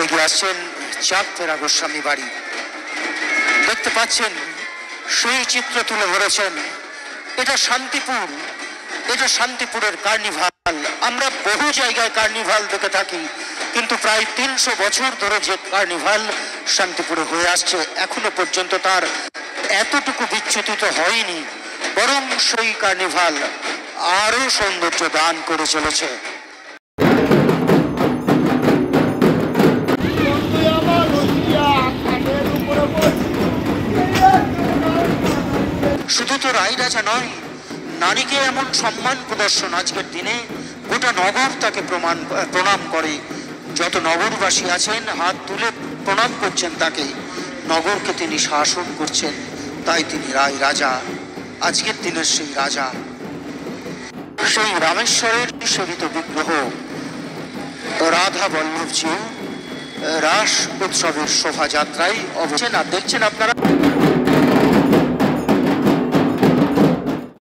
এগিয়ে আসছেন চাঁদ ফেরা গোস্বামী বাড়ি। দেখতে পাচ্ছেন সেই চিত্র তুলে ধরেছেন। এটা শান্তিপুর, এটা শান্তিপুরের কার্নিভাল। আমরা বহু জায়গায় কার্নিভাল দেখে থাকি, কিন্তু প্রায় 300 বছর ধরে যে কার্নিভাল শান্তিপুরে হয়ে আসছে, এখনো পর্যন্ত তার এতটুকু বিচ্যুতিত হয়নি, বরং সেই কার্নিভাল আরো সৌন্দর্য দান করে চলেছে। শুধু তো রায় রাজা নয়, নারীকে এমন সম্মান প্রদর্শন আজকের দিনে গোটা নগর তাকে প্রণাম করে। যত নগরবাসী আছেন হাত তুলে প্রণাম করছেন তাকে। নগরকে তিনি শাসন করছেন, তাই তিনি রায় রাজা, আজকের দিনের সেই রাজা। সেই রামেশ্বরের সেবিত বিগ্রহ রাধা বল্লভজি রাস উৎসবের শোভাযাত্রায় অবস্থান দেখছেন আপনারা।